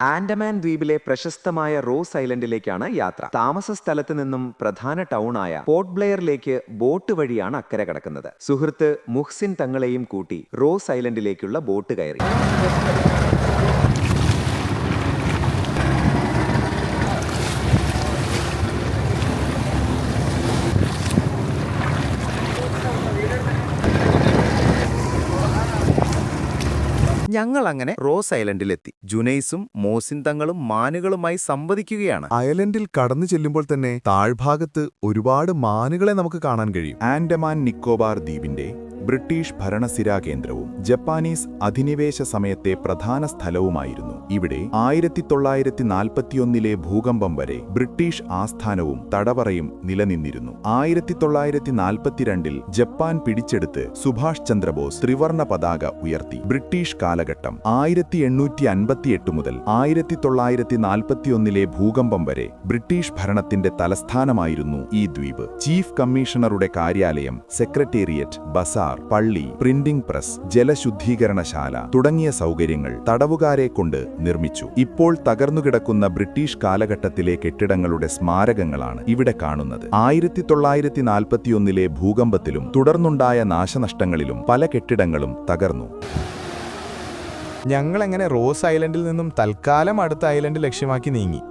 ആൻഡമാൻ ദ്വീപിലെ പ്രശസ്തമായ റോസ് ഐലൻഡിലേക്കാണ് യാത്ര. താമസ സ്ഥലത്ത് നിന്നും പ്രധാന ടൗണായ പോർട്ട് ബ്ലെയറിലേക്ക് ബോട്ട് വഴിയാണ് അക്കരെ കടക്കുന്നത്. സുഹൃത്ത് മുഹ്സിൻ തങ്ങളെയും കൂട്ടി റോസ് ഐലൻഡിലേക്കുള്ള ബോട്ട് കയറി. ഞങ്ങൾ അങ്ങനെ റോസ് ഐലൻഡിലെത്തി. ജുനൈസും മോസിൻ തങ്ങളും മാനുകളുമായി സംവദിക്കുകയാണ്. ഐലൻഡിൽ കടന്നു ചെല്ലുമ്പോൾ തന്നെ താഴ്ഭാഗത്ത് ഒരുപാട് മാനുകളെ നമുക്ക് കാണാൻ കഴിയും. ആൻഡമാൻ നിക്കോബാർ ദ്വീപിന്റെ ബ്രിട്ടീഷ് ഭരണസിരാ കേന്ദ്രവും ജപ്പാനീസ് അധിനിവേശ സമയത്തെ പ്രധാന സ്ഥലവുമായിരുന്നു. ഇവിടെ 1941 ഭൂകമ്പം വരെ ബ്രിട്ടീഷ് ആസ്ഥാനവും തടവറയും നിലനിന്നിരുന്നു. 1942 ജപ്പാൻ പിടിച്ചെടുത്ത് സുഭാഷ് ചന്ദ്രബോസ് ത്രിവർണ പതാക ഉയർത്തി. ബ്രിട്ടീഷ് കാലഘട്ടം 1858 മുതൽ 1941 ഭൂകമ്പം വരെ ബ്രിട്ടീഷ് ഭരണത്തിന്റെ തലസ്ഥാനമായിരുന്നു ഈ ദ്വീപ്. ചീഫ് കമ്മീഷണറുടെ കാര്യാലയം, സെക്രട്ടേറിയറ്റ്, ബസാർ, പള്ളി, പ്രിന്റിംഗ് പ്രസ്, ജലശുദ്ധീകരണശാല തുടങ്ങിയ സൗകര്യങ്ങൾ തടവുകാരെ കൊണ്ട് നിർമ്മിച്ചു. ഇപ്പോൾ തകർന്നുകിടക്കുന്ന ബ്രിട്ടീഷ് കാലഘട്ടത്തിലെ കെട്ടിടങ്ങളുടെ സ്മാരകങ്ങളാണ് ഇവിടെ കാണുന്നത്. 1941 ഭൂകമ്പത്തിലും തുടർന്നുണ്ടായ നാശനഷ്ടങ്ങളിലും പല കെട്ടിടങ്ങളും തകർന്നു. ഞങ്ങളെങ്ങനെ റോസ് ഐലൻഡിൽ നിന്നും തൽക്കാലം അടുത്ത ഐലൻഡ് ലക്ഷ്യമാക്കി നീങ്ങി.